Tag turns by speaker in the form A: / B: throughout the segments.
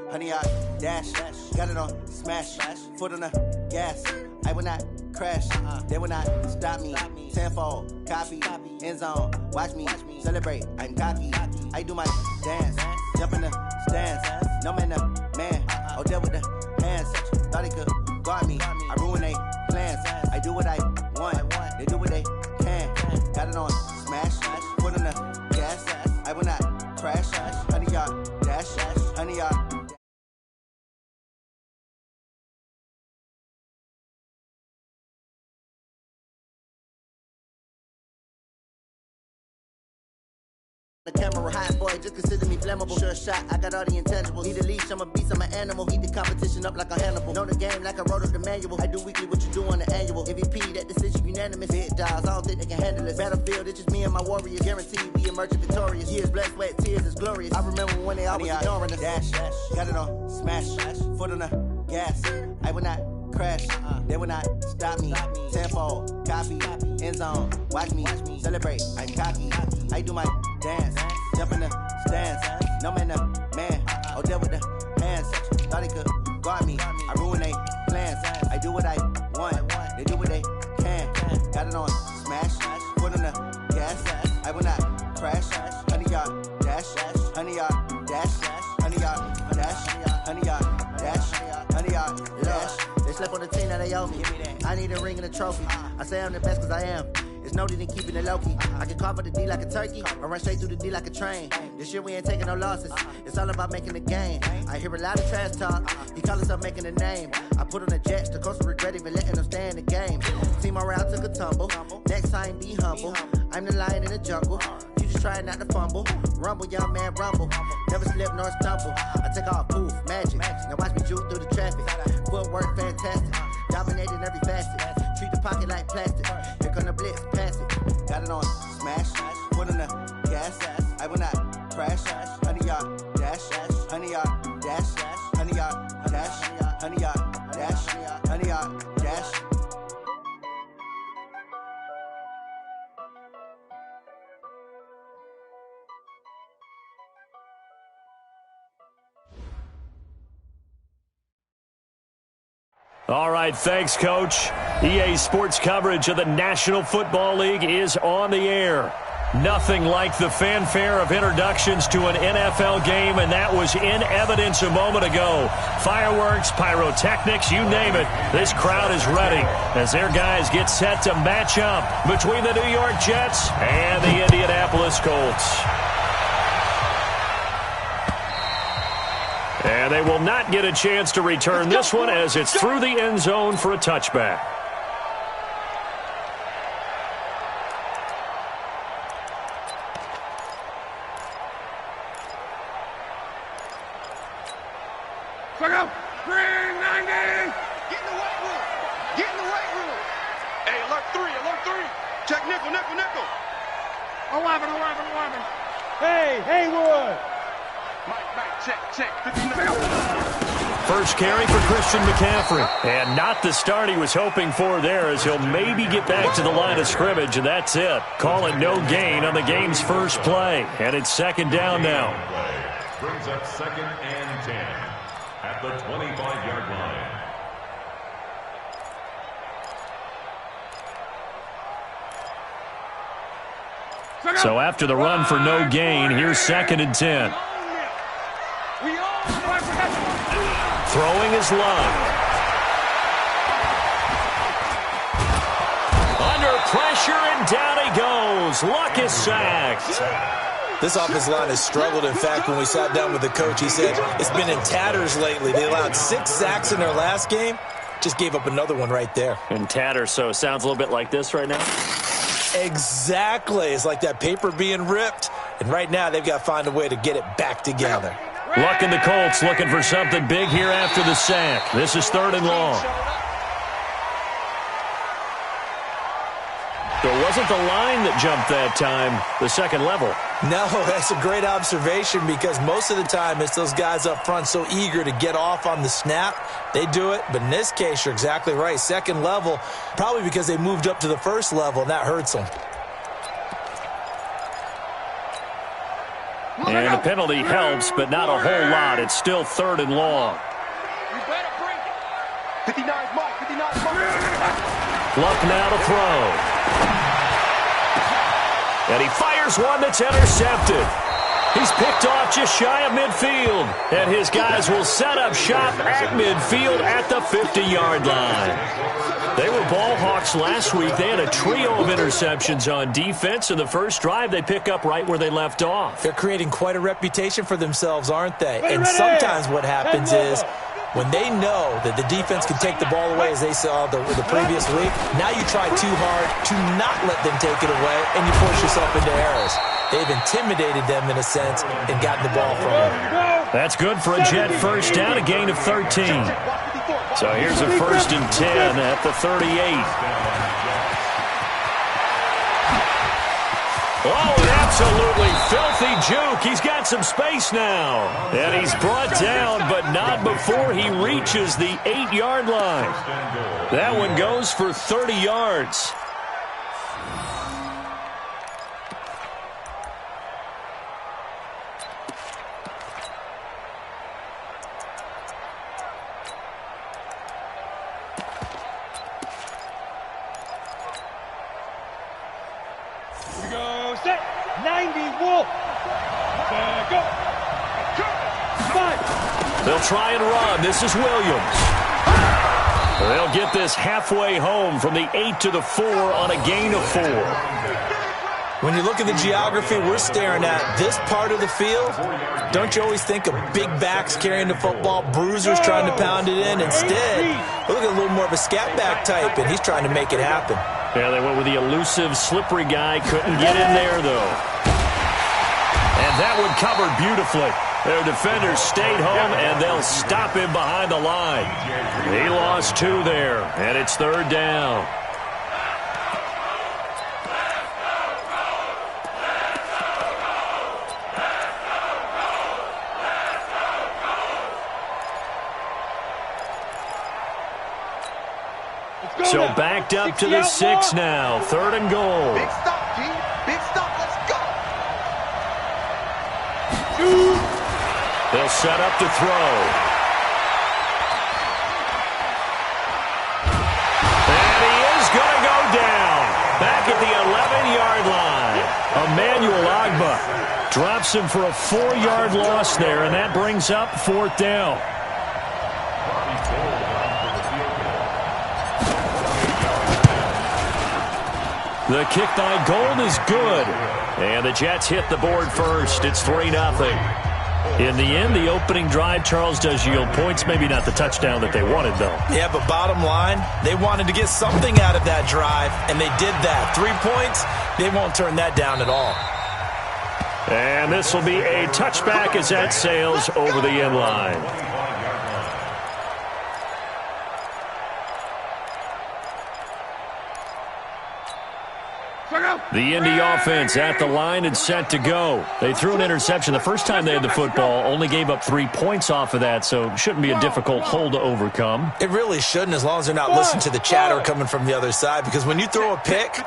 A: Honey, I dash, got it on smash, foot on the gas. I will not crash, they will not stop me. Tenfold, copy, end zone, watch me celebrate. I'm cocky, I do my dance, jump in the stands. No man, the man, oh, deal with the hands. Thought he could guard me, I ruin they plans. I do what I want, they do what they can. Got it on smash, foot on the gas. I will not crash, honey, y'all dash, honey, y'all. The camera hot, boy, just consider me flammable. Sure shot, I got all the intangibles. Need a leash, I'm a beast, I'm an animal. Heat the competition up like a Hannibal. Know the game like I wrote up the manual. I do weekly what you do on the annual. MVP, that decision unanimous. Big dogs, I don't think they can handle it. Battlefield, it's just me and my warriors. Guaranteed we emerging victorious. Years, blood, sweat, tears, it's glorious. I remember when they always ignoring us. Dash, got it on smash, foot on the gas. I will not crash, they will not stop me. Tenfold, copy, end zone, watch me celebrate. I'm cocky, I do my dance, jump in the stands. No man, the man, oh, deal with the hands. Thought he could guard me, I ruin they plans. I do what I want, they do what they can. Got it on smash, foot on the gas. I will not crash, honey, y'all dash, honey, y'all dash, honey, y'all dash, honey, y'all dash, honey, y'all dash. They slept on the team that they owe me. I need a ring and a trophy. I say I'm the best cause I am. It's no need in keeping it low key. I can carve up the D like a turkey or run straight through the D like a train. This year we ain't taking no losses. It's all about making the game. I hear a lot of trash talk. He call himself making a name. I put on the Jets. The coach will regret even letting them stay in the game. Team around took a tumble. Next time be humble. I'm the lion in the jungle. You just try not to fumble. Rumble, young man, rumble. Never slip nor stumble. I take off, poof, magic. Now watch me juke through the traffic. Footwork fantastic. Dominating every facet. Treat the pocket like plastic. Here come the blitz, pass it. Got it on smash, foot on the gas. I will not crash, honey, y'all dash, honey, y'all dash, honey, y'all dash, honey, y'all dash, honey, y'all dash.
B: All right, thanks, Coach. EA Sports coverage of the National Football League is on the air. Nothing like the fanfare of introductions to an NFL game, and that was in evidence a moment ago. Fireworks, pyrotechnics, you name it. This crowd is ready as their guys get set to match up between the New York Jets and the Indianapolis Colts. And they will not get a chance to return this one as it's through the end zone for a touchback.
C: Check out. 390. Get in the weight room. Get in the weight room. Hey, alert three. Check nickel. 11. Hey, Haywood. Mike, check.
B: First carry for Christian McCaffrey. And not the start he was hoping for there, as he'll maybe get back to the line of scrimmage, and that's it. Call it no gain on the game's first play. And it's second down now.
D: Brings up 2nd and 10 at the 25-yard line.
B: So after the run for no gain, here's 2nd and 10. Throwing is Love. Under pressure, and down he goes. Luck is sacked.
E: This offensive line has struggled. In fact, when we sat down with the coach, he said it's been in tatters lately. They allowed 6 sacks in their last game. Just gave up another one right there.
B: In tatters, so it sounds a little bit like this right now?
E: Exactly. It's like that paper being ripped. And right now, they've got to find a way to get it back together.
B: Luck and the Colts looking for something big here after the sack. This is 3rd and long. So it wasn't the line that jumped that time, the second level.
E: No, that's a great observation because most of the time it's those guys up front so eager to get off on the snap. They do it, but in this case, you're exactly right. Second level, probably because they moved up to the first level, and that hurts them.
B: And the penalty helps, but not a whole lot. It's still 3rd and long.
C: You better bring it. 59's Mike. 59's Mike.
B: Luck now to throw. And he fires one that's intercepted. He's picked off just shy of midfield. And his guys will set up shop at midfield at the 50-yard line. They were ball hawks last week. They had a trio of interceptions on defense. In the first drive, they pick up right where they left off.
E: They're creating quite a reputation for themselves, aren't they? And sometimes what happens is when they know that the defense can take the ball away, as they saw the previous week, now you try too hard to not let them take it away, and you force yourself into errors. They've intimidated them, in a sense, and gotten the ball from them.
B: That's good for a Jet first down, a gain of 13. So here's a 1st and 10 at the 38. Oh, an absolutely filthy juke. He's got some space now. And he's brought down, but not before he reaches the 8-yard line. That one goes for 30 yards.
C: Set. 90 Wolf. Go.
B: They'll try and run. This is Williams. They'll get this halfway home from the 8 to the 4 on a gain of 4.
E: When you look at the geography we're staring at, this part of the field, don't you always think of big backs carrying the football, bruisers trying to pound it in? Instead, look at a little more of a scat back type, and he's trying to make it happen.
B: Yeah, they went with the elusive, slippery guy. Couldn't get in there, though. And that one covered beautifully. Their defenders stayed home, and they'll stop him behind the line. He lost 2 there, and it's 3rd down. So backed up to the 6 now. 3rd and goal.
C: Big stop, G. Big stop. Let's go.
B: They'll set up to throw. And he is going to go down. Back at the 11-yard line. Emmanuel Agba drops him for a 4-yard loss there, and that brings up 4th down. The kick by Gold is good. And the Jets hit the board first. It's 3-0. In the end, the opening drive, Charles, does yield points. Maybe not the touchdown that they wanted, though.
E: Yeah, but bottom line, they wanted to get something out of that drive, and they did that. 3 points, they won't turn that down at all.
B: And this will be a touchback as that sails over the end line. The Indy offense at the line and set to go. They threw an interception the first time they had the football, only gave up 3 points off of that, so it shouldn't be a difficult hole to overcome.
E: It really shouldn't, as long as they're not listening to the chatter coming from the other side, because when you throw a pick,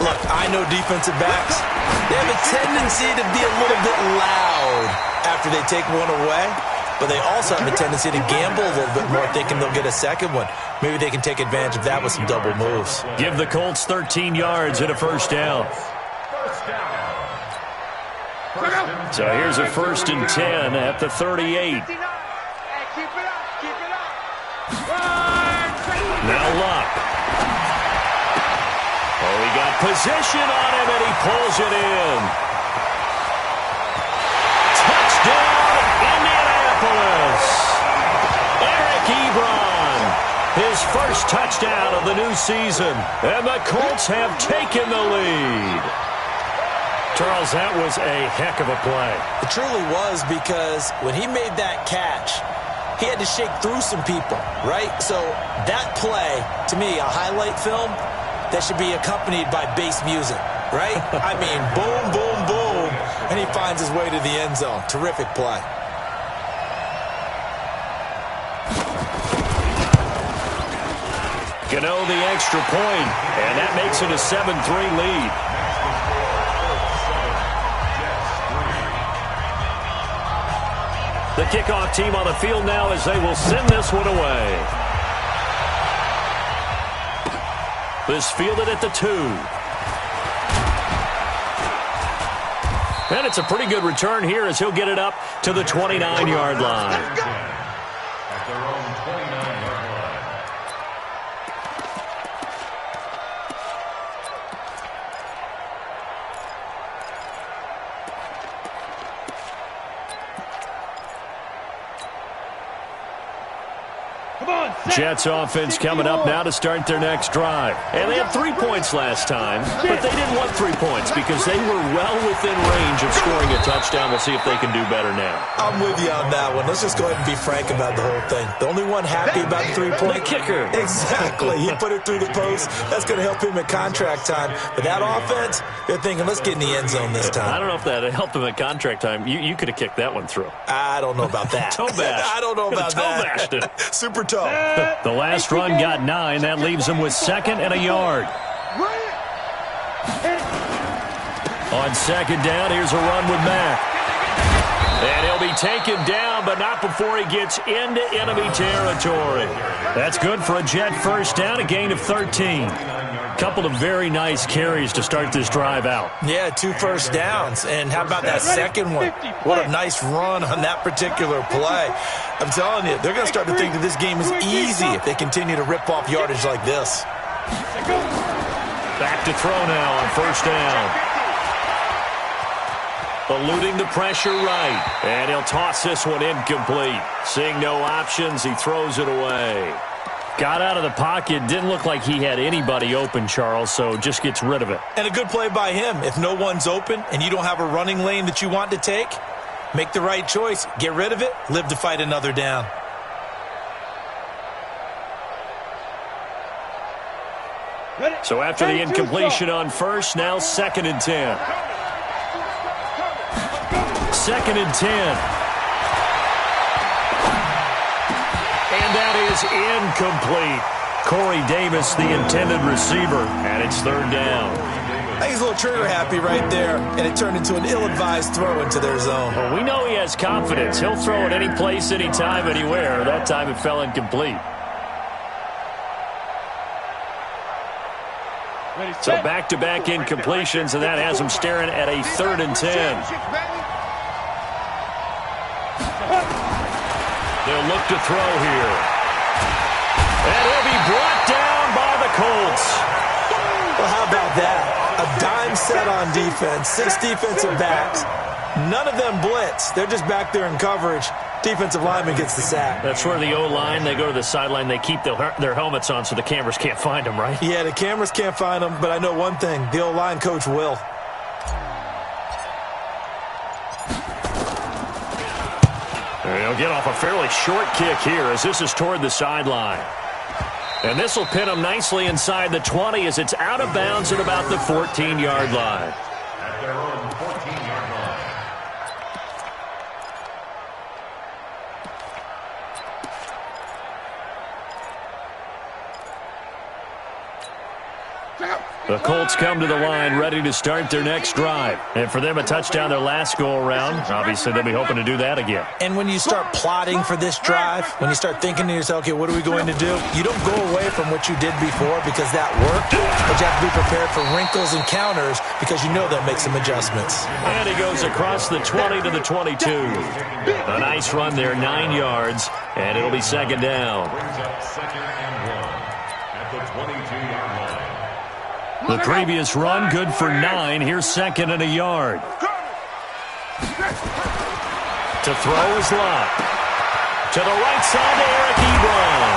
E: look, I know defensive backs, they have a tendency to be a little bit loud after they take one away, but they also have a tendency to gamble a little bit more, thinking they'll get a second one. Maybe they can take advantage of that with some double moves.
B: Give the Colts 13 yards and a 1st down. So here's a 1st and 10 at the 38. Now Luck. Oh, he got position on him, and he pulls it in. Touchdown, Indianapolis. Eric Ebron, his first touchdown of the new season, and the Colts have taken the lead. Charles, that was a heck of a play.
E: It truly was, because when he made that catch, he had to shake through some people, right? So that play, to me, a highlight film that should be accompanied by bass music, right? I mean, boom, boom, boom. and he finds his way to the end zone. Terrific play.
B: Gano the extra point, and that makes it a 7-3 lead. The kickoff team on the field now as they will send this one away. This fielded at the 2. And it's a pretty good return here as he'll get it up to the 29-yard line.
D: At their own 29-yard line.
B: Jets offense coming up now to start their next drive. And they had 3 points last time, but they didn't want 3 points because they were well within range of scoring a touchdown. We'll see if they can do better now.
E: I'm with you on that one. Let's just go ahead and be frank about the whole thing. The only one happy about the 3-point.
B: The kicker.
E: Exactly. He put it through the post. That's going to help him at contract time. But that offense, they're thinking, let's get in the end zone this time.
B: I don't know if that helped him at contract time. You could have kicked that one through.
E: I don't know about that.
B: Toe bash.
E: I don't know about
B: toe
E: that.
B: bashed it.
E: Super toe.
B: The last run got 9. That leaves him with 2nd and a yard. On 2nd down, here's a run with Mack. And he'll be taken down, but not before he gets into enemy territory. That's good for a Jet first down, a gain of 13. Couple of very nice carries to start this drive out.
E: Yeah, 2 first downs. And how about that second one? What a nice run on that particular play. I'm telling you, they're going to start to think that this game is easy if they continue to rip off yardage like this.
B: Back to throw now on first down. Eluding the pressure right. And he'll toss this one incomplete. Seeing no options, he throws it away. Got out of the pocket. Didn't look like he had anybody open, Charles, so just gets rid of it.
E: And a good play by him. If no one's open and you don't have a running lane that you want to take, make the right choice. Get rid of it. Live to fight another down.
B: So after the incompletion on first, now 2nd and 10. 2nd and 10. And that is incomplete. Corey Davis, the intended receiver, and it's 3rd down.
E: I think he's a little trigger happy right there, and it turned into an ill-advised throw into their zone.
B: Well, we know he has confidence. He'll throw it any place, anytime, anywhere. That time it fell incomplete. So back-to-back incompletions, and that has him staring at a 3rd and 10. They'll look to throw here. And he'll be brought down by the Colts.
E: Well, how about that? A dime set on defense, 6 defensive backs. None of them blitz. They're just back there in coverage. Defensive lineman gets the sack.
B: That's where the O-line, they go to the sideline, they keep their helmets on so the cameras can't find them, right?
E: Yeah, the cameras can't find them, but I know one thing. The O-line coach will.
B: He'll get off a fairly short kick here as this is toward the sideline. And this will pin him nicely inside the 20 as it's out of bounds at about the 14-yard line.
D: At their own 14-yard line.
B: The Colts come to the line ready to start their next drive. And for them, a touchdown their last go-around. Obviously, they'll be hoping to do that again.
E: And when you start plotting for this drive, when you start thinking to yourself, okay, what are we going to do? You don't go away from what you did before because that worked. But you have to be prepared for wrinkles and counters because you know they'll make some adjustmts.
B: And he goes across the 20 to the 22. A nice run there, 9 yards. And it'll be 2nd down.
D: Brings up 2nd and 1 at the 22-yard line.
B: The previous run, good for 9. Here's 2nd and a yard. To throw is Lott. To the right side to Eric Ebron.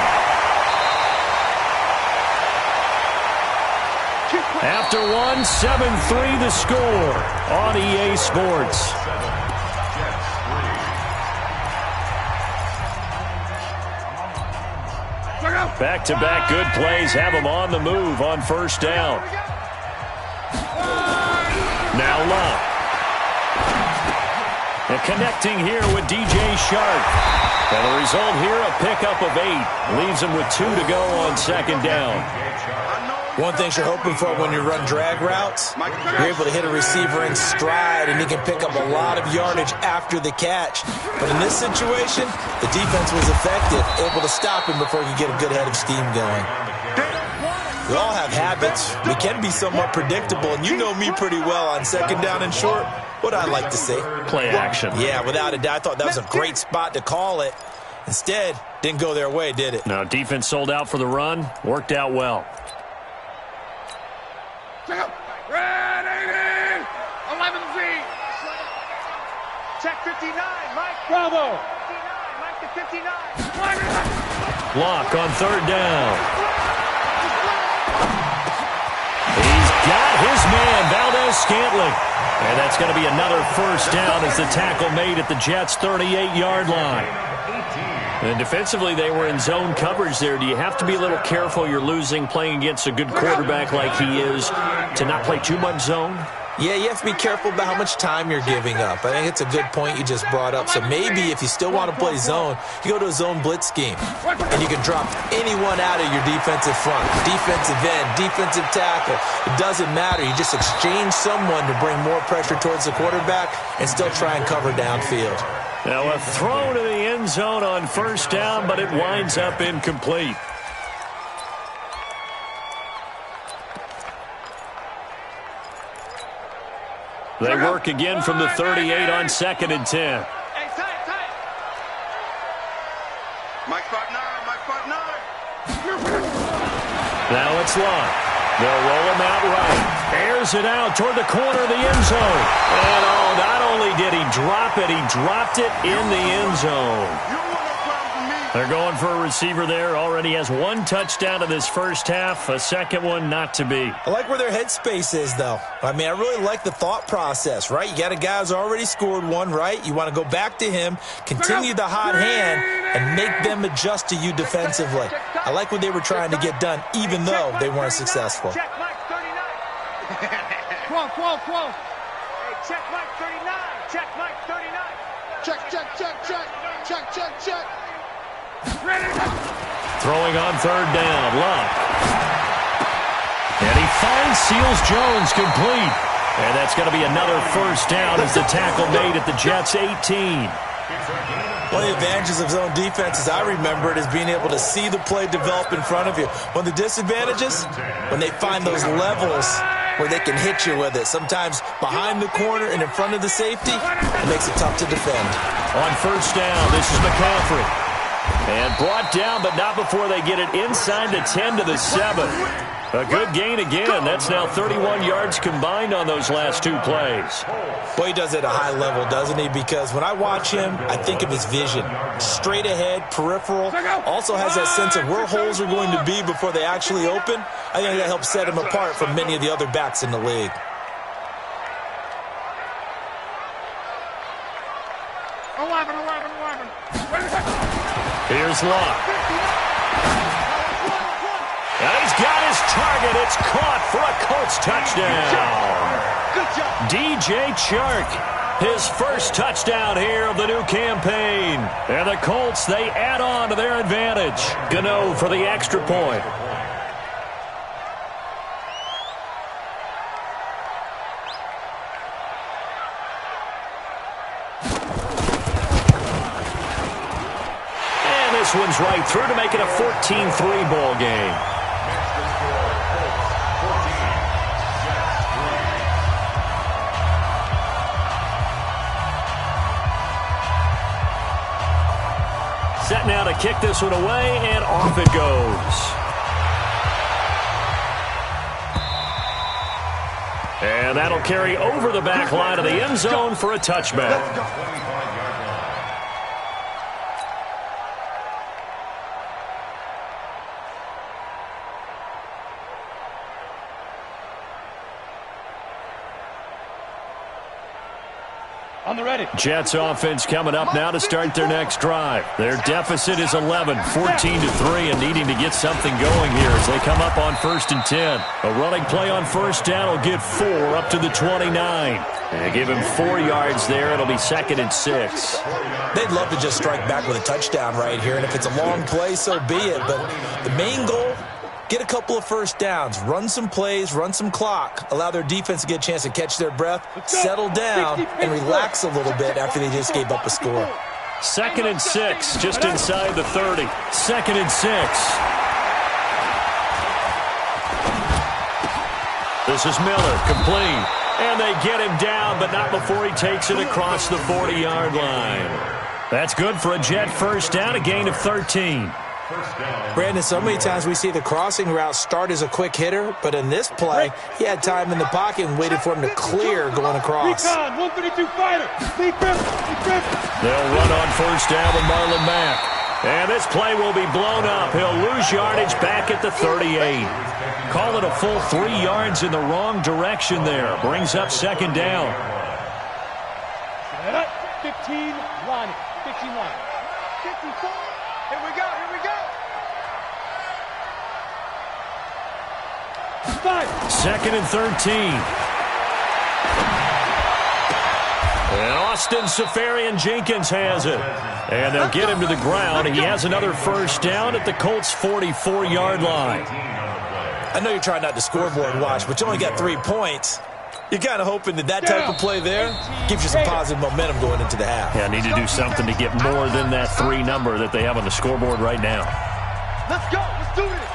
B: After one, 7-3 the score on EA Sports. Back-to-back good plays have him on the move on first down. Now Lott. connecting here with DJ Shark. And the result here, a pickup of 8. Leaves him with 2 to go on second down.
E: One thing you're hoping for when you run drag routes, you're able to hit a receiver in stride, and he can pick up a lot of yardage after the catch. But in this situation, the defense was effective, able to stop him before he could get a good head of steam going. We all have habits. We can be somewhat predictable, and you know me pretty well on second down and short. What I like to say?
B: Play action.
E: Yeah, without a doubt. I thought that was a great spot to call it. Instead, didn't go their way, did it?
B: No, defense sold out for the run. Worked out well.
C: Check up. Red 18. 11Z.
F: Check 59, Mike.
C: Bravo.
F: 59, Mike to 59.
B: Block on third down. He's got his man, Valdez-Scantling. And that's going to be another first down as the tackle made at the Jets' 38-yard line. And defensively, they were in zone coverage there. Do you have to be a little careful you're losing playing against a good quarterback like he is to not play too much zone?
E: Yeah, you have to be careful about how much time you're giving up. I think it's a good point you just brought up. So maybe if you still want to play zone, you go to a zone blitz scheme. And you can drop anyone out of your defensive front, defensive end, defensive tackle. It doesn't matter. You just exchange someone to bring more pressure towards the quarterback and still try and cover downfield.
B: Now a throw to the end zone on first down, but it winds up incomplete. They work again from the 38 on second and 10.
F: Hey, tight.
C: Mike 5'9", Mike 5'9".
B: Now it's locked. They'll roll him out right. Airs it out toward the corner of the end zone. And not only did he drop it, he dropped it in the end zone.
C: You don't want no problem from me.
B: They're going for a receiver there. Already has 1 touchdown in this first half. A second one not to be.
E: I like where their headspace is, though. I mean, I really like the thought process, right? You got a guy who's already scored 1, right? You want to go back to him, continue the hot hand, and make them adjust to you defensively. I like what they were trying to get done, even though they weren't successful.
F: Check Mike 39.
C: 12.
F: Hey, check Mike 39. Check Mike 39.
C: Check. Ready.
B: Throwing on third down. Luck. And he finds Seals-Jones complete. And that's going to be another first down as the tackle made at the Jets' 18.
E: One of the advantages of zone defense, as I remember it, is being able to see the play develop in front of you. One of the disadvantages, when they find those levels where they can hit you with it. Sometimes behind the corner and in front of the safety, it makes it tough to defend.
B: On first down, this is McCaffrey. And brought down, but not before they get it inside the 10 to the 7. A good gain again. That's now 31 yards combined on those last 2 plays.
E: Boy, he does it at a high level, doesn't he? Because when I watch him, I think of his vision. Straight ahead, peripheral. Also has that sense of where holes are going to be before they actually open. I think that helps set him apart from many of the other backs in the league.
B: Here's Locke. And he's got his target. It's caught for a Colts touchdown. DJ Chark, his first touchdown here of the new campaign. And the Colts, they add on to their advantage. Gano for the extra point. This one's right through to make it a 14-3 ball game. Set now to kick this one away, and off it goes. And that'll carry over the back line of the end zone for a touchback.
F: On the ready.
B: Jets offense coming up now to start their next drive. Their deficit is 11, 14-3, and needing to get something going here as they come up on 1st and 10. A running play on first down will get 4 up to the 29. And give him 4 yards there. It'll be 2nd and 6.
E: They'd love to just strike back with a touchdown right here, and if it's a long play, so be it. But the main goal, get a couple of first downs, run some plays, run some clock, allow their defense to get a chance to catch their breath, settle down, and relax a little bit after they just gave up a score.
B: 2nd and 6, just inside the 30. 2nd and 6. This is Miller, complete. And they get him down, but not before he takes it across the 40-yard line. That's good for a Jet first down, a gain of 13.
E: Brandon, so many times we see the crossing route start as a quick hitter, but in this play, he had time in the pocket and waited for him to clear going across.
F: Recon, 132 fighter.
B: They'll run on first down with Marlon Mack. And this play will be blown up. He'll lose yardage back at the 38. Call it a full 3 yards in the wrong direction there. Brings up 2nd down.
F: 15 line. 15 line. 54. Here we go.
B: 2nd and 13. And Austin Seferian-Jenkins has it. And they'll get him to the ground. He has another first down at the Colts' 44-yard line.
E: I know you're trying not to scoreboard watch, but you only got 3 points. You're kind of hoping that type of play there gives you some positive momentum going into the half.
B: Yeah, need to do something to get more than that 3 number that they have on the scoreboard right now.
F: Let's go. Let's do this.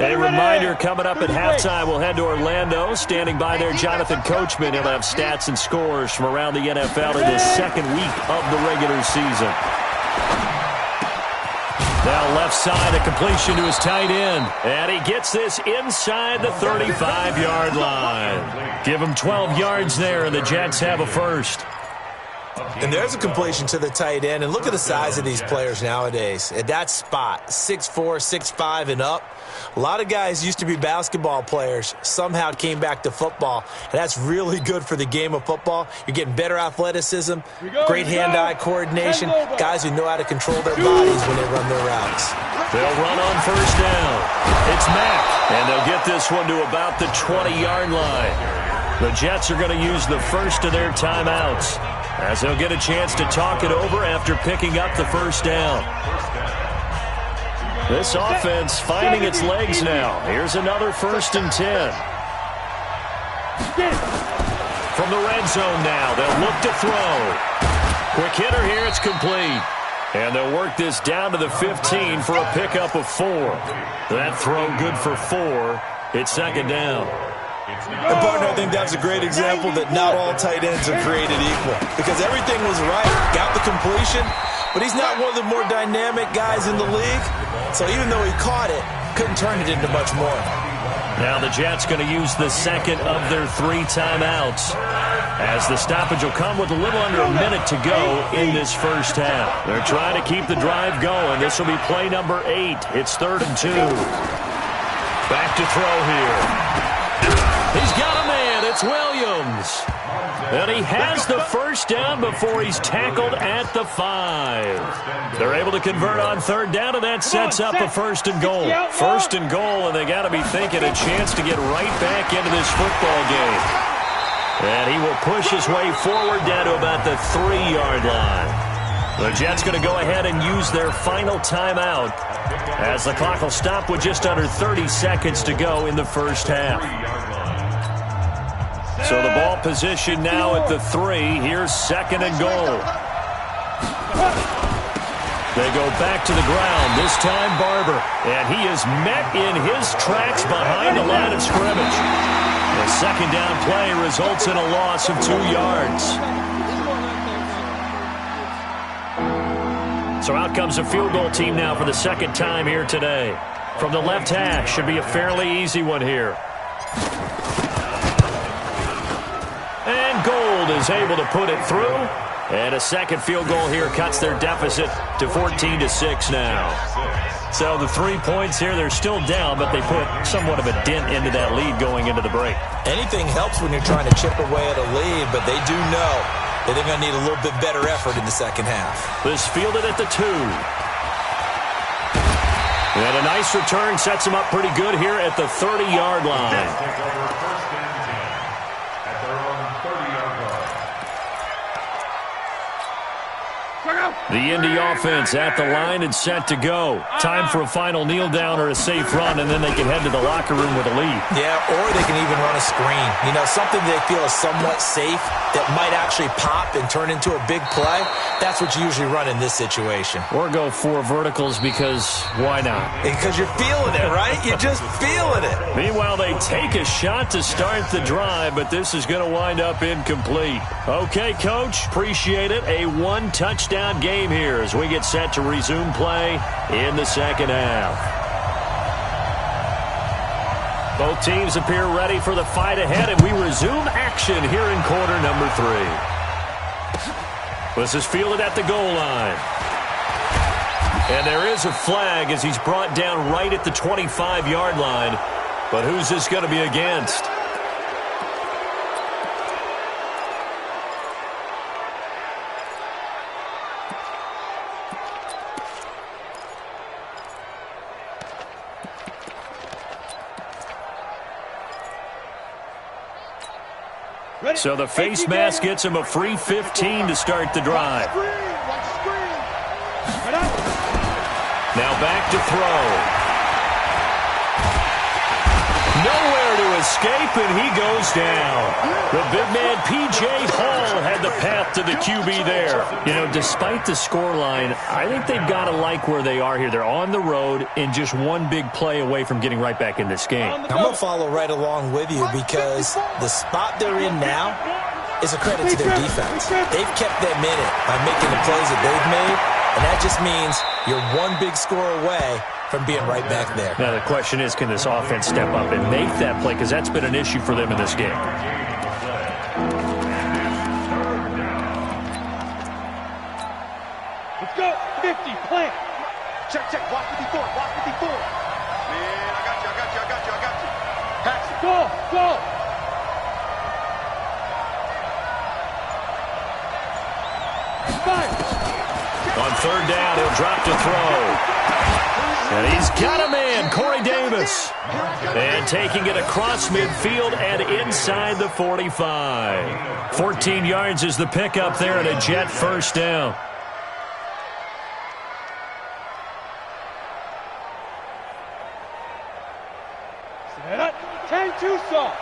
B: A reminder, coming up at halftime, we'll head to Orlando. Standing by there, Jonathan Coachman. He'll have stats and scores from around the NFL in this 2nd week of the regular season. Now left side, a completion to his tight end. And he gets this inside the 35-yard line. Give him 12 yards there, and the Jets have a first.
E: And there's a completion to the tight end. And look at the size of these players nowadays. At that spot, 6'4", 6'5", and up. A lot of guys used to be basketball players, somehow came back to football. And that's really good for the game of football. You're getting better athleticism, great hand-eye coordination, guys who know how to control their bodies when they run their routes.
B: They'll run on first down. It's Mack, and they'll get this one to about the 20-yard line. The Jets are going to use the first of their timeouts, as they'll get a chance to talk it over after picking up the first down. This offense finding its legs now. Here's another 1st and 10. From the red zone now, they'll look to throw. Quick hitter here, it's complete. And they'll work this down to the 15 for a pickup of 4. That throw good for 4. It's 2nd down.
E: And partner, I think that's a great example that not all tight ends are created equal. Because everything was right, got the completion, but he's not one of the more dynamic guys in the league. So even though he caught it, couldn't turn it into much more.
B: Now the Jets going to use the 2nd of their 3 timeouts, as the stoppage will come with a little under a minute to go in this first half. They're trying to keep the drive going. This will be play number 8. It's 3rd and 2. Back to throw here. He's got a man. It's Williams. And he has the first down before he's tackled at the 5. They're able to convert on 3rd down, and that sets up a 1st and goal. 1st and goal, and they got to be thinking a chance to get right back into this football game. And he will push his way forward down to about the 3-yard line. The Jets going to go ahead and use their final timeout, as the clock will stop with just under 30 seconds to go in the first half. So the ball position now at the 3. Here's 2nd and goal. They go back to the ground, this time Barber. And he is met in his tracks behind the line of scrimmage. The 2nd down play results in a loss of 2 yards. So out comes a field goal team now for the 2nd time here today. From the left hash, should be a fairly easy one here. And Gold is able to put it through. And a second field goal here cuts their deficit to 14-6 now. So the 3 points here, they're still down, but they put somewhat of a dent into that lead going into the break.
E: Anything helps when you're trying to chip away at a lead, but they do know that they're going to need a little bit better effort in the second half.
B: This fielded at the 2. And a nice return sets them up pretty good here at the 30-yard line. The Indy offense at the line and set to go. Time for a final kneel down or a safe run, and then they can head to the locker room with a lead.
E: Yeah, or they can even run a screen. You know, something they feel is somewhat safe that might actually pop and turn into a big play. That's what you usually run in this situation.
B: Or go 4 verticals because why not?
E: Because you're feeling it, right? You're just feeling it.
B: Meanwhile, they take a shot to start the drive, but this is going to wind up incomplete. Okay, Coach, appreciate it. A 1-touchdown game here as we get set to resume play in the second half. Both teams appear ready for the fight ahead, and we resume action here in quarter number 3. This is fielded at the goal line. And there is a flag as he's brought down right at the 25-yard line. But who's this going to be against? So the face mask gets him a free 15 to start the drive. Now back to throw. Nowhere to escape, and he goes down. The big man, P.J. Hall, had the path to the QB there. You know, despite the scoreline, I think they've got to like where they are here. They're on the road and just one big play away from getting right back in this game.
E: I'm going to follow right along with you because the spot they're in now is a credit to their defense. They've kept them in it by making the plays that they've made, and that just means you're one big score away from being right back there.
B: Now the question is, can this offense step up and make that play? Because that's been an issue for them in this game.
F: Let's go. 50, plant.
C: Check, watch 54, watch 54. Man, I got you. Pass it.
F: Go. Fire.
B: On third down, he'll drop to throw. And he's got a man, Corey Davis. And taking it across midfield and inside the 45. 14 yards is the pickup there and a Jet first down.
F: Set up. 10 Tucson.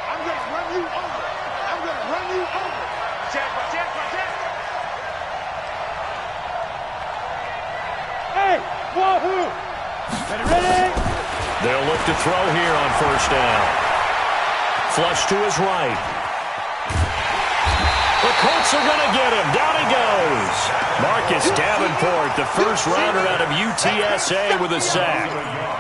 C: I'm going to run you over. Jack.
F: Hey, wahoo! Ready?
B: They'll look to throw here on first down. Flush to his right. The Colts are going to get him. Down he goes. Marcus Davenport, the first rounder out of UTSA with a sack.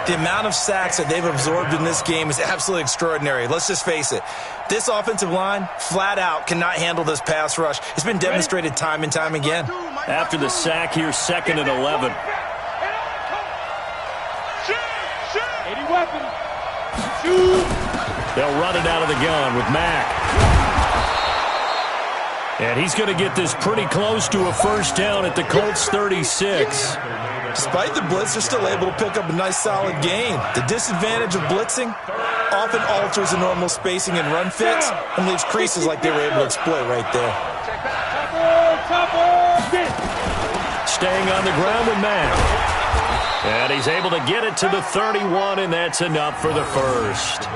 E: The amount of sacks that they've absorbed in this game is absolutely extraordinary. Let's just face it. This offensive line, flat out, cannot handle this pass rush. It's been demonstrated time and time again.
B: After the sack here, 2nd and 11.
F: 80 weapon.
B: They'll run it out of the gun with Mack. And he's going to get this pretty close to a first down at the Colts 36.
E: Despite the blitz, they're still able to pick up a nice solid gain. The disadvantage of blitzing often alters the normal spacing and run fits and leaves creases like they were able to exploit right there.
B: Staying on the ground with Mack. And he's able to get it to the 31, and that's enough for the first.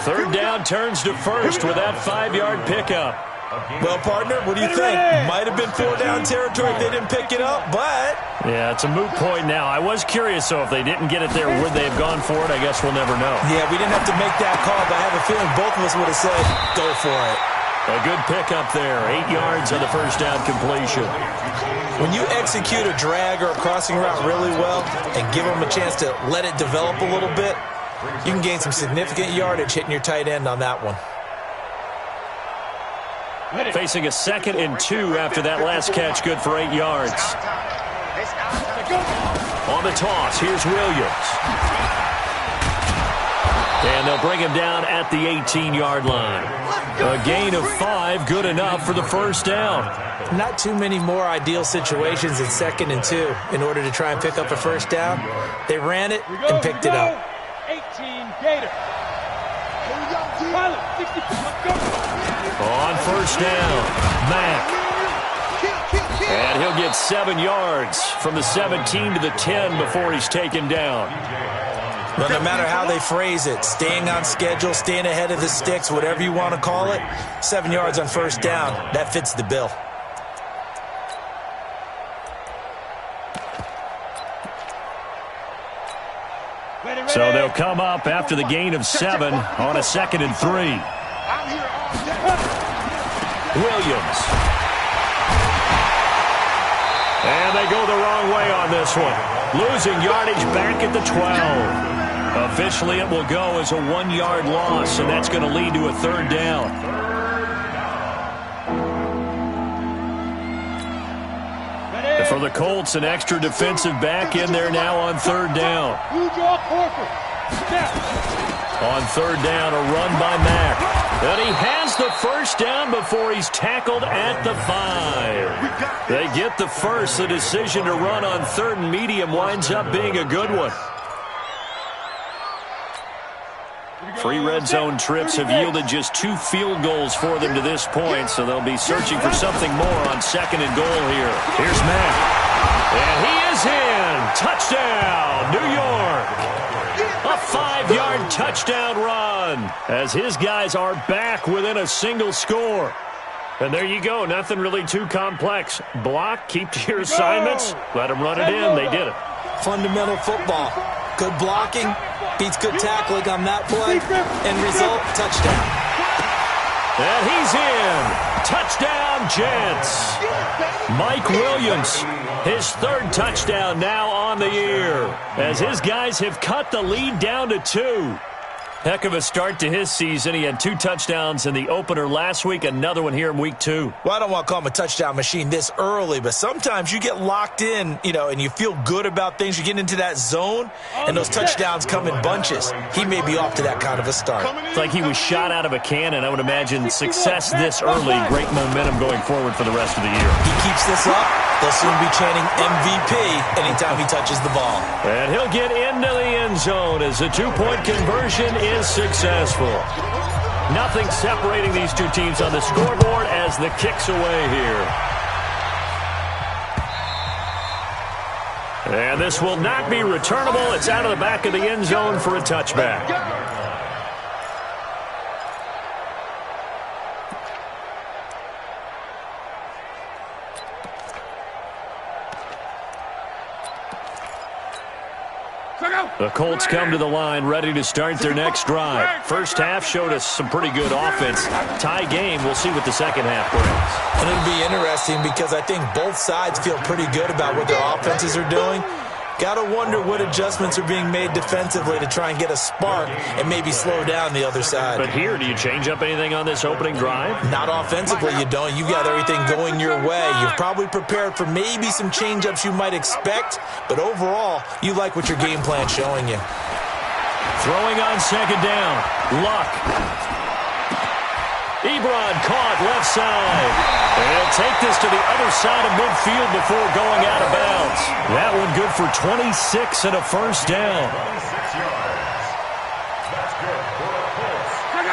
B: Third down turns to first with that 5-yard pickup.
E: Well, partner, what do you think? Might have been 4-down territory if they didn't pick it up, but...
B: Yeah, it's a moot point now. I was curious, so if they didn't get it there, would they have gone for it? I guess we'll never know.
E: Yeah, we didn't have to make that call, but I have a feeling both of us would have said, go for it.
B: A good pickup there. 8 yards on the first down completion.
E: When you execute a drag or a crossing route really well and give them a chance to let it develop a little bit, you can gain some significant yardage hitting your tight end on that one.
B: Facing a 2nd and 2 after that last catch, good for 8 yards. On the toss, here's Williams. And they'll bring him down at the 18-yard line. A gain of 5, good enough for the first down.
E: Not too many more ideal situations in 2nd and 2 in order to try and pick up a first down. They ran it and picked it up.
F: 18 Gator.
B: On first down, Mack. And he'll get 7 yards from the 17 to the 10 before he's taken down.
E: Well, no matter how they phrase it, staying on schedule, staying ahead of the sticks, whatever you want to call it, 7 yards on first down, that fits the bill.
B: So they'll come up after the gain of 7 on a 2nd and 3. Williams. And they go the wrong way on this one. Losing yardage back at the 12. Officially, it will go as a 1-yard loss, and that's going to lead to a 3rd down. For the Colts, an extra defensive back in there now on 3rd down. On 3rd down, a run by Mack. And he has the first down before he's tackled at the 5. They get the first. The decision to run on 3rd and medium winds up being a good one. 3 red zone trips have yielded just 2 field goals for them to this point, so they'll be searching for something more on 2nd and goal here. Here's Mack. And he is in. Touchdown, New York. A 5-yard touchdown run as his guys are back within a single score. And there you go. Nothing really too complex. Block, keep to your assignments, let them run it in. They did it.
E: Fundamental football. Good blocking beats good tackling on that play. End result, touchdown.
B: And he's in. Touchdown, Jets. Mike Williams, his 3rd touchdown now on the year, as his guys have cut the lead down to 2. Heck of a start to his season. He had 2 touchdowns in the opener last week, another one here in week 2.
E: Well, I don't want to call him a touchdown machine this early, but sometimes you get locked in, and you feel good about things. You get into that zone, and those touchdowns come in bunches. He may be off to that kind of a start.
B: It's like he was shot out of a cannon. I would imagine success this early, great momentum going forward for the rest of the year.
E: He keeps this up, they'll soon be chanting MVP anytime he touches the ball.
B: And he'll get into the end zone as the 2-point conversion is successful. Nothing separating these 2 teams on the scoreboard as the kick's away here. And this will not be returnable. It's out of the back of the end zone for a touchback. The Colts come to the line ready to start their next drive. First half showed us some pretty good offense. Tie game. We'll see what the second half brings.
E: And it'll be interesting because I think both sides feel pretty good about what their offenses are doing. Got to wonder what adjustments are being made defensively to try and get a spark and maybe slow down the other side.
B: But here, do you change up anything on this opening drive?
E: Not offensively, you don't. You've got everything going your way. You've probably prepared for maybe some change-ups you might expect, but overall, you like what your game plan's showing you.
B: Throwing on 2nd down. Luck. Ebron caught left side. And he'll take this to the other side of midfield before going out of bounds. That one good for 26 and a first down.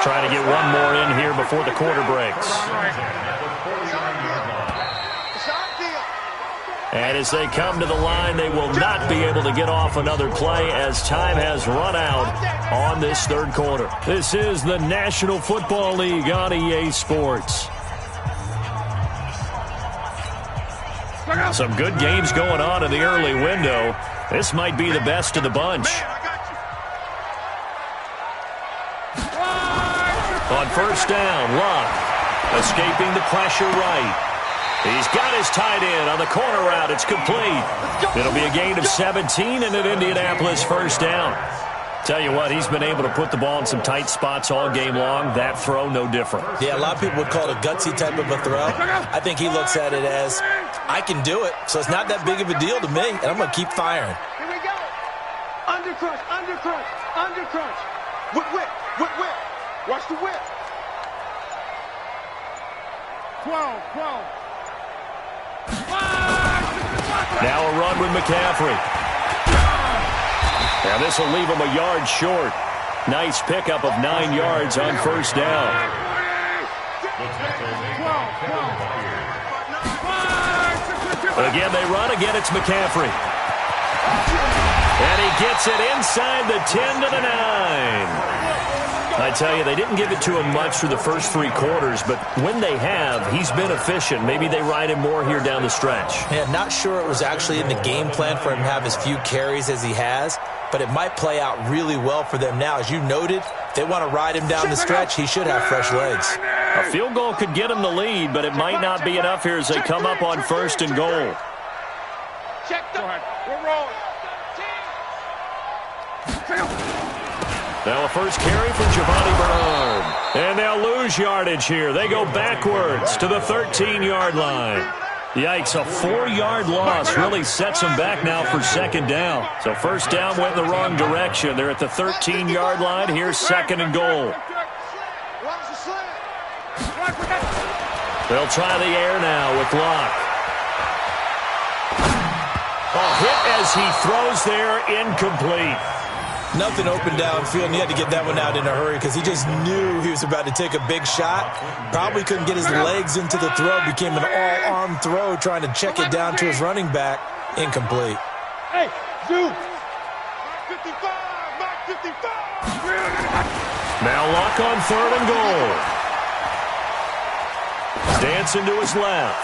B: Trying to get one more in here before the quarter breaks. And as they come to the line, they will not be able to get off another play as time has run out on this 3rd quarter. This is the National Football League on EA Sports. Some good games going on in the early window. This might be the best of the bunch. On first down, Luck escaping the pressure right. He's got his tight end on the corner route. It's complete. It'll be a gain of 17 and an Indianapolis first down. Tell you what, he's been able to put the ball in some tight spots all game long. That throw, no different.
E: Yeah, a lot of people would call it a gutsy type of a throw. I think he looks at it as, I can do it, so it's not that big of a deal to me, and I'm going to keep firing.
C: Here we go. Under crunch, under crunch, under crunch. Whip, whip, whip, whip. Watch the whip. 12.
B: Now a run with McCaffrey. Now this will leave him a yard short. Nice pickup of 9 yards on first down. Again, they run. Again, it's McCaffrey. And he gets it inside the 10 to the 9. I tell you, they didn't give it to him much through the first 3 quarters, but when they have, he's been efficient. Maybe they ride him more here down the stretch.
E: Yeah, not sure it was actually in the game plan for him to have as few carries as he has, but it might play out really well for them now. As you noted, if they want to ride him down the stretch, he should have fresh legs.
B: A field goal could get him the lead, but it might not be enough here as they come up on first and goal.
C: Check the head. We're rolling.
B: Now a first carry from Giovanni Bernard. And they'll lose yardage here. They go backwards to the 13-yard line. Yikes, a 4-yard loss really sets them back now for second down. So first down went in the wrong direction. They're at the 13-yard line. Here's second and goal. They'll try the air now with Locke. A hit as he throws there, incomplete.
E: Nothing open downfield, and he had to get that one out in a hurry because he just knew he was about to take a big shot. Probably couldn't get his legs into the throw. Became an all-arm throw trying to check it down to his running back. Incomplete.
C: Hey, Zoo! 55! 55!
B: Now Locke on third and goal. Dancing to his left.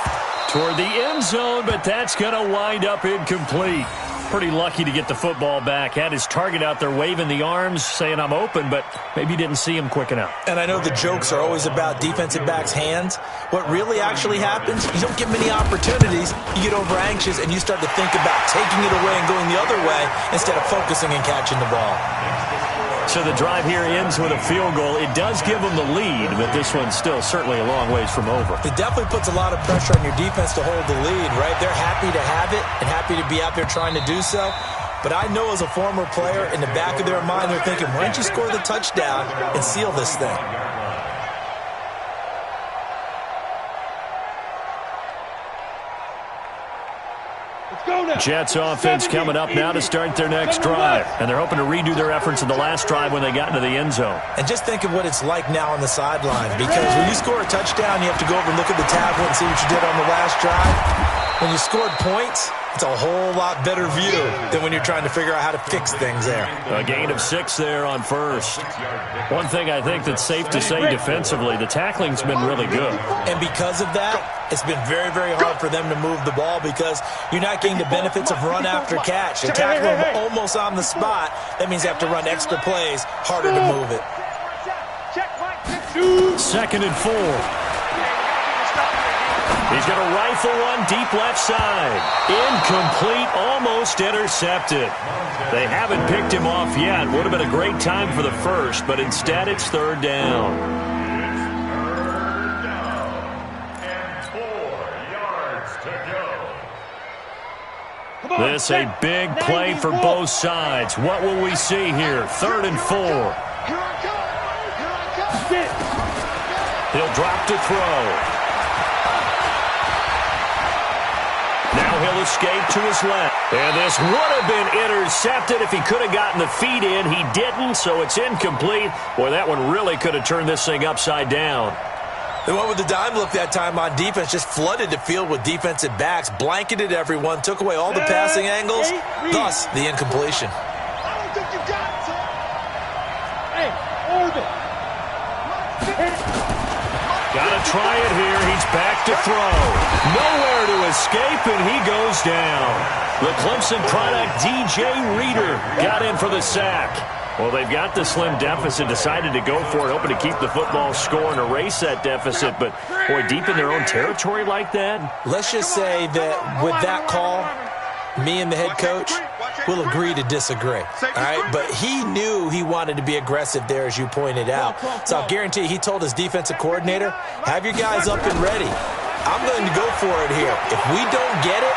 B: Toward the end zone, but that's going to wind up incomplete. Pretty lucky to get the football back. Had his target out there waving the arms, saying I'm open, but maybe didn't see him quick enough.
E: And I know the jokes are always about defensive backs' hands. What really actually happens, you don't get many opportunities. You get over anxious, and you start to think about taking it away and going the other way instead of focusing and catching the ball.
B: So the drive here ends with a field goal. It does give them the lead, but this one's still certainly a long ways from over.
E: It definitely puts a lot of pressure on your defense to hold the lead, right? They're happy to have it and happy to be out there trying to do so. But I know as a former player, in the back of their mind, they're thinking, why don't you score the touchdown and seal this thing?
B: Jets offense coming up now to start their next drive. And they're hoping to redo their efforts in the last drive when they got into the end zone.
E: And just think of what it's like now on the sideline. Because when you score a touchdown, you have to go over and look at the tablet and see what you did on the last drive. When you scored points, it's a whole lot better view than when you're trying to figure out how to fix things there.
B: A gain of 6 there on first. One thing I think that's safe to say defensively, the tackling's been really good.
E: And because of that, it's been very, very hard for them to move the ball because you're not getting the benefits of run after catch. They tackle them almost on the spot. That means they have to run extra plays, harder to move it.
B: Second and 4. He's going to rifle one deep left side. Incomplete, almost intercepted. They haven't picked him off yet. Would have been a great time for the first, but instead it's third down.
D: And 4 yards to go.
B: This a big play for both sides. What will we see here? Third and 4. He'll drop to throw. Now he'll escape to his left. And this would have been intercepted if he could have gotten the feet in. He didn't, so it's incomplete. Boy, that one really could have turned this thing upside down.
E: They went with the dime look that time on defense, just flooded the field with defensive backs, blanketed everyone, took away all the passing angles, thus the incompletion.
C: I don't think you got it, son. Hey, orbit.
B: Got to try it here. He's back to throw. Nowhere to escape, and he goes down. The Clemson product, DJ Reader, got in for the sack. Well, they've got the slim deficit, decided to go for it, hoping to keep the football score and erase that deficit. But, boy, deep in their own territory like that.
E: Let's just say that with that call, me and the head coach, will agree to disagree. All right, but he knew he wanted to be aggressive there, as you pointed out. So I'll guarantee he told his defensive coordinator, have your guys up and ready. I'm going to go for it here. If we don't get it,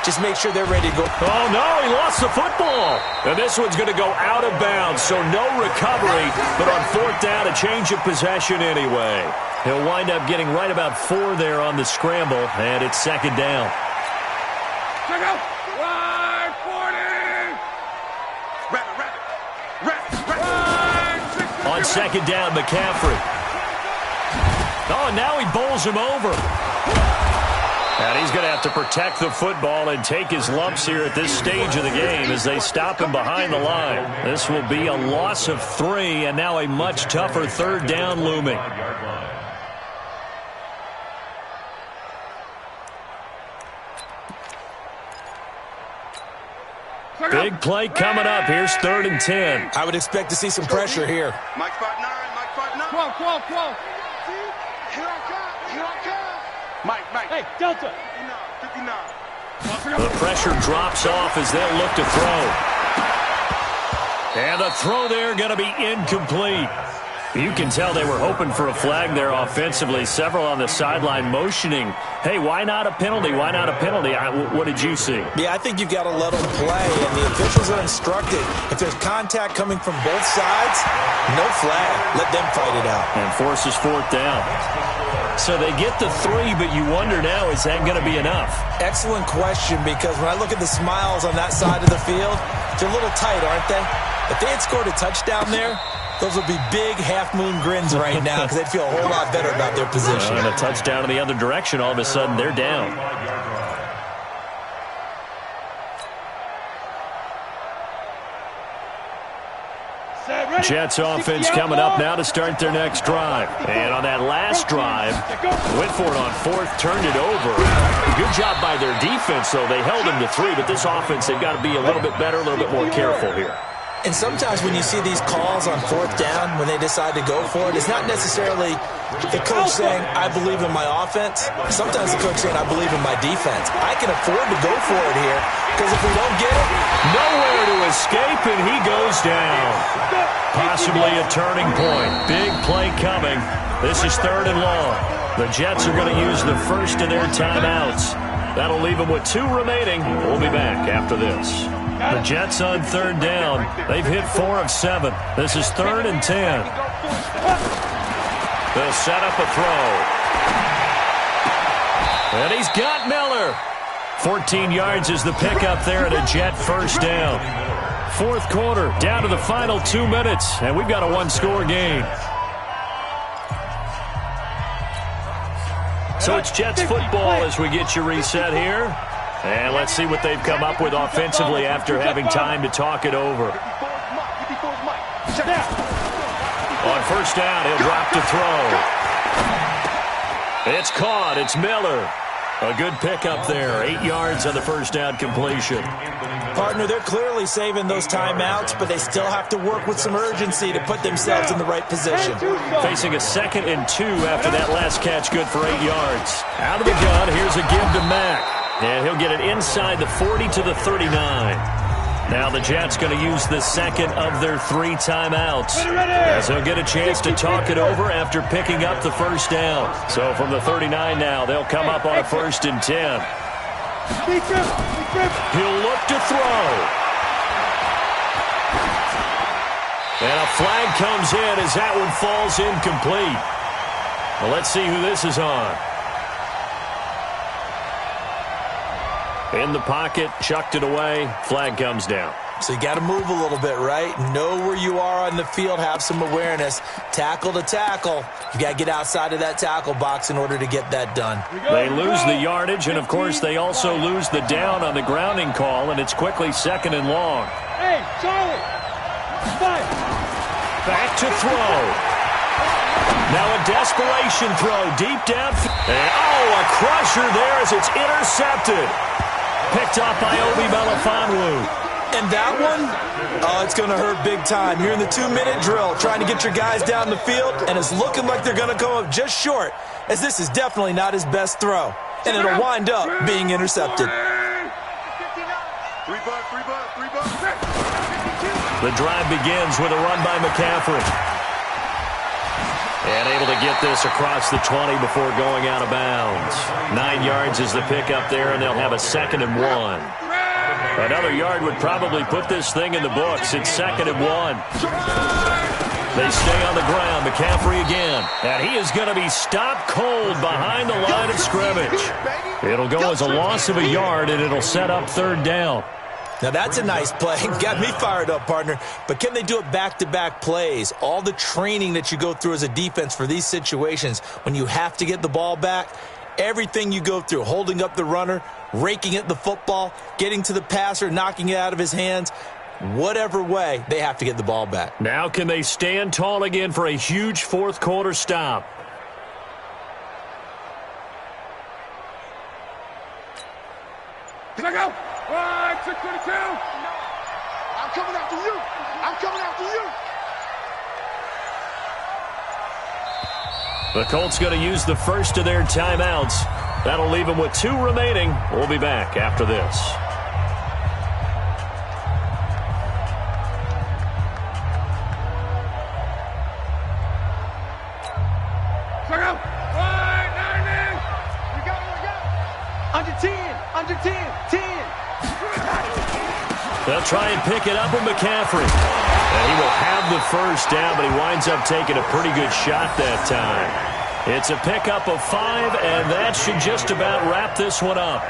E: just make sure they're ready to go.
B: Oh, no, he lost the football. And this one's going to go out of bounds, so no recovery. But on fourth down, a change of possession anyway. He'll wind up getting right about 4 there on the scramble, and it's second down.
C: Check out. 140. Rapid.
B: On second down, McCaffrey. Oh, and now he bowls him over. And he's going to have to protect the football and take his lumps here at this stage of the game as they stop him behind the line. This will be a loss of 3, and now a much tougher third down looming. Big play coming up. Here's 3rd and 10.
E: I would expect to see some pressure here.
C: Mike 5'9", Mike 5'9". Come on. Here I come. Mike.
F: Hey, Delta.
C: 59.
B: The pressure drops off as they'll look to throw. And the throw there going to be incomplete. You can tell they were hoping for a flag there offensively. Several on the sideline motioning, hey, why not a penalty? Why not a penalty? What did you see?
E: Yeah, I think you've got to let them play, and the officials are instructed. If there's contact coming from both sides, no flag. Let them fight it out.
B: And forces 4th down. So they get the 3, but you wonder now, is that going to be enough?
E: Excellent question, because when I look at the smiles on that side of the field, they're a little tight, aren't they? If they had scored a touchdown there, those would be big half-moon grins right now because they'd feel a whole lot better about their position.
B: And a touchdown in the other direction, all of a sudden they're down. Jets offense coming up now to start their next drive. And on that last drive, went for it on 4th, turned it over. Good job by their defense, though. They held them to 3, but this offense, they've got to be a little bit better, a little bit more careful here.
E: And sometimes when you see these calls on 4th down, when they decide to go for it, it's not necessarily the coach saying, I believe in my offense. Sometimes the coach saying, I believe in my defense. I can afford to go for it here because if we don't get it,
B: nowhere to escape, and he goes down. Possibly a turning point. Big play coming. This is 3rd and long. The Jets are going to use the first of their timeouts. That'll leave them with 2 remaining. We'll be back after this. The Jets on 3rd down. They've hit 4 of 7. This is 3rd and 10. They'll set up a throw. And he's got Miller. 14 yards is the pickup there, and a Jet first down. 4th quarter, down to the final 2 minutes, and we've got a 1-score game. So it's Jets football as we get you reset here. And let's see what they've come up with offensively after having time to talk it over. On 1st down, he'll drop to throw. It's caught. It's Miller. A good pickup there. 8 yards on the 1st down completion.
E: Partner, they're clearly saving those timeouts, but they still have to work with some urgency to put themselves in the right position.
B: Facing a 2nd and 2 after that last catch, good for 8 yards. Out of the gun, here's a give to Mack. And he'll get it inside the 40 to the 39. Now the Jets going to use the 2nd of their 3 timeouts, as he'll get a chance to talk it over after picking up the 1st down. So from the 39 now, they'll come up on a 1st and 10. He'll look to throw. And a flag comes in as that one falls incomplete. Well, let's see who this is on. In the pocket, chucked it away, flag comes down.
E: So you got to move a little bit, right? Know where you are on the field, have some awareness. Tackle to tackle. You got to get outside of that tackle box in order to get that done.
B: They lose the yardage, and of course they also lose the down on the grounding call, and it's quickly 2nd and long.
F: Hey, Charlie! Fight!
B: Back to throw. Now a desperation throw deep down. And, a crusher there as it's intercepted. Picked up by Obi Melifonwu.
E: And that one, it's going to hurt big time. You're in the 2-minute drill trying to get your guys down the field, and it's looking like they're going to come up just short, as this is definitely not his best throw. And it'll wind up being intercepted.
B: The drive begins with a run by McCaffrey. And able to get this across the 20 before going out of bounds. 9 yards is the pickup there, and they'll have a 2nd and 1. Another yard would probably put this thing in the books. It's 2nd and 1. They stay on the ground. McCaffrey again. And he is going to be stopped cold behind the line of scrimmage. It'll go as a loss of a yard, and it'll set up 3rd down.
E: Now, that's a nice play. Got me fired up, partner. But can they do it back-to-back plays? All the training that you go through as a defense for these situations, when you have to get the ball back, everything you go through, holding up the runner, raking at the football, getting to the passer, knocking it out of his hands, whatever way, they have to get the ball back.
B: Now can they stand tall again for a huge 4th quarter stop?
C: Can I go? 6:22. I'm coming after you. I'm coming after you.
B: The Colts going to use the first of their timeouts. That'll leave them with 2 remaining. We'll be back after this.
F: Under 10, under 10, 10.
B: They'll try and pick it up with McCaffrey. And he will have the first down, but he winds up taking a pretty good shot that time. It's a pickup of 5, and that should just about wrap this one up.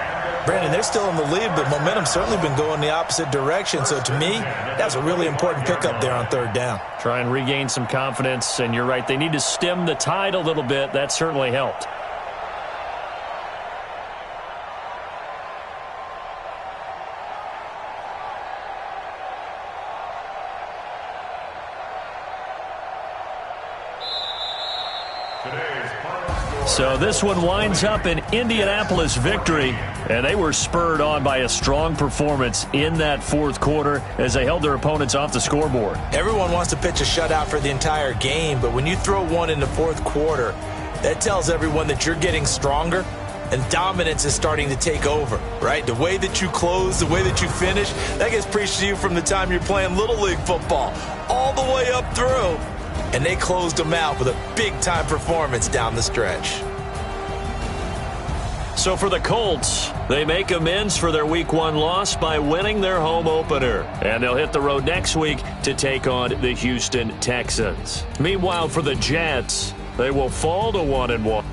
E: Brandon, they're still in the lead, but momentum's certainly been going the opposite direction. So to me, that's a really important pickup there on 3rd down.
B: Try and regain some confidence, and you're right. They need to stem the tide a little bit. That certainly helped. So this one winds up an Indianapolis victory, and they were spurred on by a strong performance in that 4th quarter as they held their opponents off the scoreboard.
E: Everyone wants to pitch a shutout for the entire game, but when you throw one in the 4th quarter, that tells everyone that you're getting stronger and dominance is starting to take over, right? The way that you close, the way that you finish, that gets preached to you from the time you're playing Little League football all the way up through. And they closed them out with a big-time performance down the stretch.
B: So for the Colts, they make amends for their Week 1 loss by winning their home opener. And they'll hit the road next week to take on the Houston Texans. Meanwhile, for the Jets, they will fall to 1-1.